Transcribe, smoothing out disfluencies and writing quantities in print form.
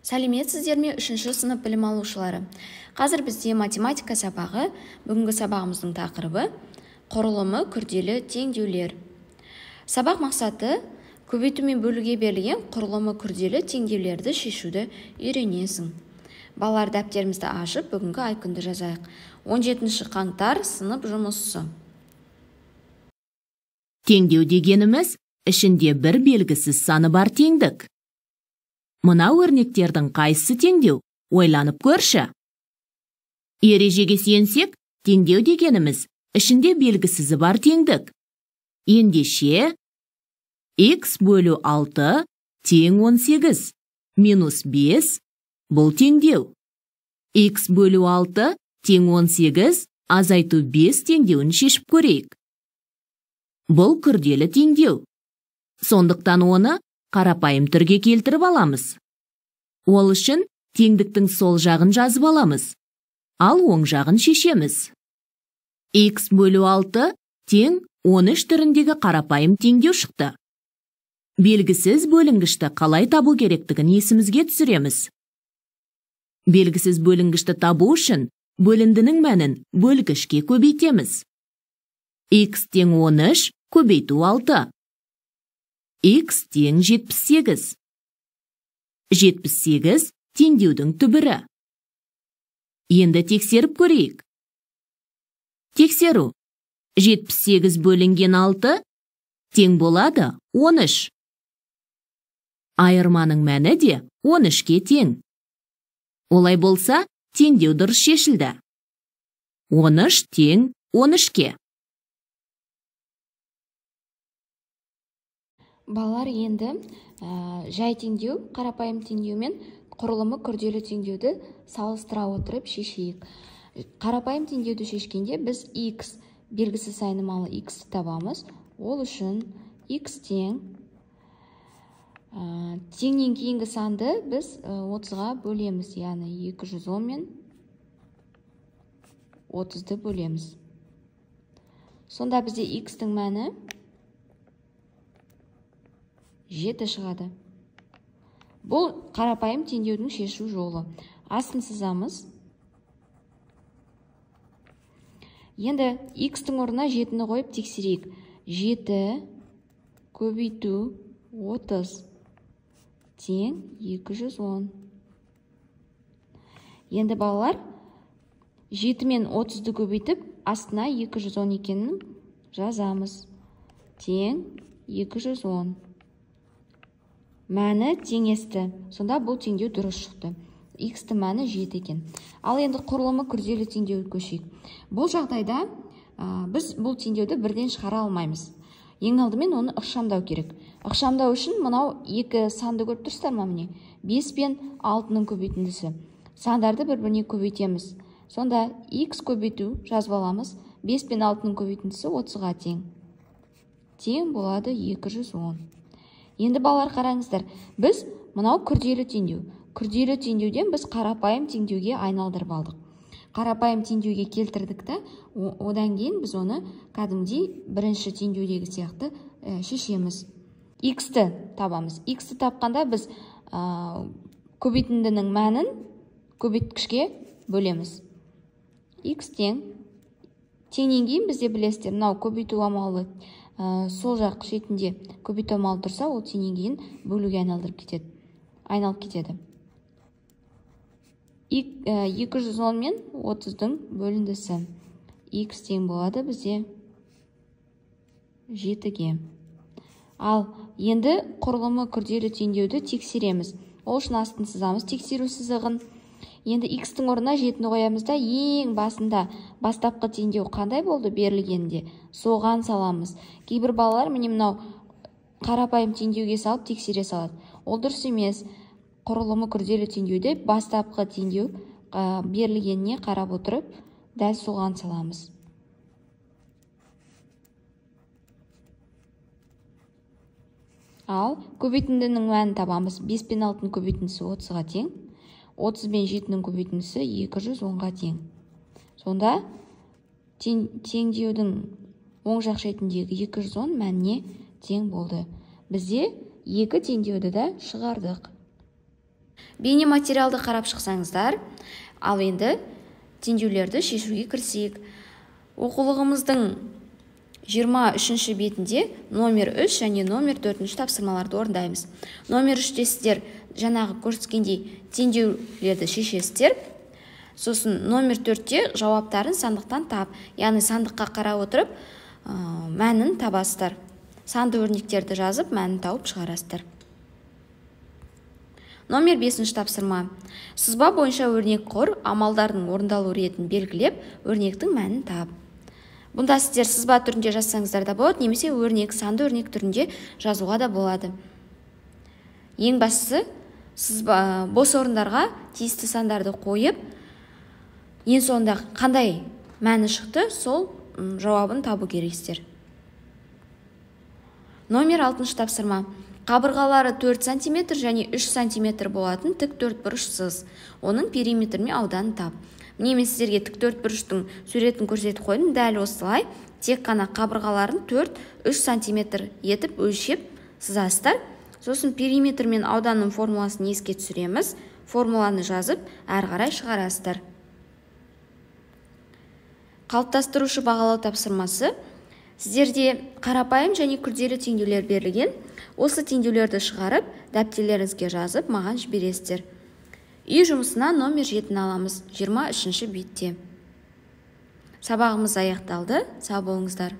Сәлеметсіздер ме 3-ші сынып білім алушылары? Қазір бізде математика сабағы, бүгінгі сабағымыздың тақырыбы құрылымы күрделі теңдеулер. Сабақ мақсаты көбейту мен бөлуге берілген құрылымы күрделі теңдеулерді шешуді үйренесің. Балалар, дәптерімізді ашып, бүгінгі ай-күнді жазайық. 17 қаңтар сынып жұмысы. Теңдеу дегеніміз ішінде бір белгісіз саны бар теңдік. Мына өрнектердің қайсысы теңдеу? Ойланып көрші. Ережеге сүйенсек, теңдеу дегеніміз ішінде белгісізі бар теңдік. Ендеше x бөлу 6 тең 18 минус 5 бұл теңдеу. X бөлу 6 тең 18 азайту 5 теңдеуін шешіп көрейік. Бұл күрделі теңдеу. Сондықтан оны қарапайым түрге келтіріп аламыз. Ол үшін теңдіктің сол жағын жазып аламыз, ал оң жағын шешеміз. X бөлу 6 тең 13 түріндегі қарапайым теңдеу шықты. Белгісіз бөлінгішті қалай табу керектігін есімізге түсіреміз. Белгісіз бөлінгішті табу үшін бөліндінің мәнін бөлгішке көбейтеміз. X тең 13 көбейту 6. X тең 78. 78 теңдеудің түбірі. Енді тексеріп көрейік. Тексеру. 78 бөлінген 6 тең болады 13. Айырманың мәні де 13-ке тең. Олай болса, теңдеу дұрыс шешілді. 13 тең 13-ке. Балалар, енді жай теңдеу, қарапайым теңдеу мен құрылымы күрделі теңдеуді салыстыра отырып шешейік. Қарапайым теңдеуді шешкенде біз x белгісіз айнымалы x-ті табамыз. Ол үшін x тең теңнен кейінгі санды біз 30-ға бөлеміз, яғни 210 мен 30-ды бөлеміз. Сонда бізде x-тің мәні 7 шығады. Бұл қарапайым теңдеудің шешу жолы. Астын сызамыз. Енді x-тің орнына 7-ні қойып тексерейік. 7 көбейту 30 тең 210. Енді балалар 7 мен 30-ды көбейтіп, астына 210 екенін жазамыз. Тең 210. Мәні теңесті. Сонда бұл теңдеу дұрыс шықты. X-ті мәні 7 екен. Ал енді құрылымы күрделі теңдеуді көшейік. Бұл жағдайда біз бұл теңдеуді бірден шығара алмаймыз. Ең алдымен оны ықшамдау керек. Ықшамдау үшін мынау екі санды көріп тұрсыздар ма міне? 5 пен 6-ның көбейтіндісі. Сандарды бір-біріне көбейтеміз. Сонда x көбейту жазып аламыз. 5 пен 6-ның көбейтіндісі 30-ға тең. Тең болады 210. Енді балалар, қараңыздар, біз мынау күрделі теңдеу. Күрделі теңдеуден біз қарапайым теңдеуге айналдырып алдық. Қарапайым теңдеуге келтірдік та, одан кейін біз оны кәдімгідей бірінші теңдеудегі сияқты шешеміз. X-ті табамыз. X-ті тапқанда біз көбейтіндінің мәнін көбейткішке бөлеміз. X тең. Теңнен кейін бізде білесіздер, мынау көбейту амалы сол жақ шетінде көбейту амалы тұрса, ол теңнен кейін бөлуге айналып кетеді. 210 мен 30-дің бөліндісі. X тең болады бізде 7-ге. Ал енді құрылымы күрделі теңдеуді тексереміз. Ол үшін астын сызамыз тексеру сызығын. Енді x-тің орнына 7-ні қоямыз да, ең басында бастапқы теңдеу қандай болды берілгенде? Соған саламыз. Кейбір балалар міне мынау қарапайым теңдеуге салып тексере салады. Ол дұрыс емес. Құрылымы күрделі теңдеуде бастапқы теңдеу берілгеніне қарап отырып, дәл соған саламыз. Ал көбейтіндінің мәнін табамыз. 5 пен 6-ның көбейтіндісі 30-ға тең. 30 пен 7-ның көбейтіндісі 210-ға тең. Сонда теңдеудің оң жақ шетіндегі 210 мәніне тең болды. Бізде екі теңдеуді да шығардық. Бейне материалды қарап шықсаңыздар, ал енді теңдеулерді шешуге кірісейік. Оқулығымыздың 23-ші бетінде номер 3 және номер 4-ші тапсырмаларды орындаймыз. Номер 3-те сіздер жаңағы көрсеткендей теңдеулерді шешесіздер. Сосын номер 4-те жауаптарын сандықтан тап, яғни сандыққа қарап отырып, мәнін табасыздар. Санды өрнектерді жазып, мәнін тауып шығарасыздар. Номер 5-ші тапсырма. Сызба бойынша өрнек құр, амалдардың орындалу ретін белгілеп, өрнектің мәнін тап. Бұнда сіздер сызба түрінде жазсаңыздар да болады, немесе өрнек, санды өрнек түрінде жазуға да болады. Ең бастысы, бос орындарға тиісті сандарды қойып, ең соңында қандай мәні шықты, сол жауабын табу керексіздер. Номер 6-шы тапсырма. Қабырғалары 4 см және 3 см болатын тік төртбұрышсыз. Оның периметр мен ауданын тап. Мен сіздерге тік төртбұрыштың суретін көрсетіп қойдым, дәл осылай тек қана қабырғаларын 4-3 см етіп өлшеп сызасыздар. Сосын периметр мен ауданның формуласын еске түсіреміз. Формуланы жазып, әрі қарай шығарасыздар. Қалыптастырушы бағалау тапсырмасы. Сіздерде қарапайым және күрделі теңдеулер берілген. Осы теңдеулерді шығарып, дәптерлеріңізге жазып, маған жібересіздер. Үй жұмысына номер 7-ні аламыз, 23-ші бетте. Сабағымыз аяқталды. Сау болыңыздар.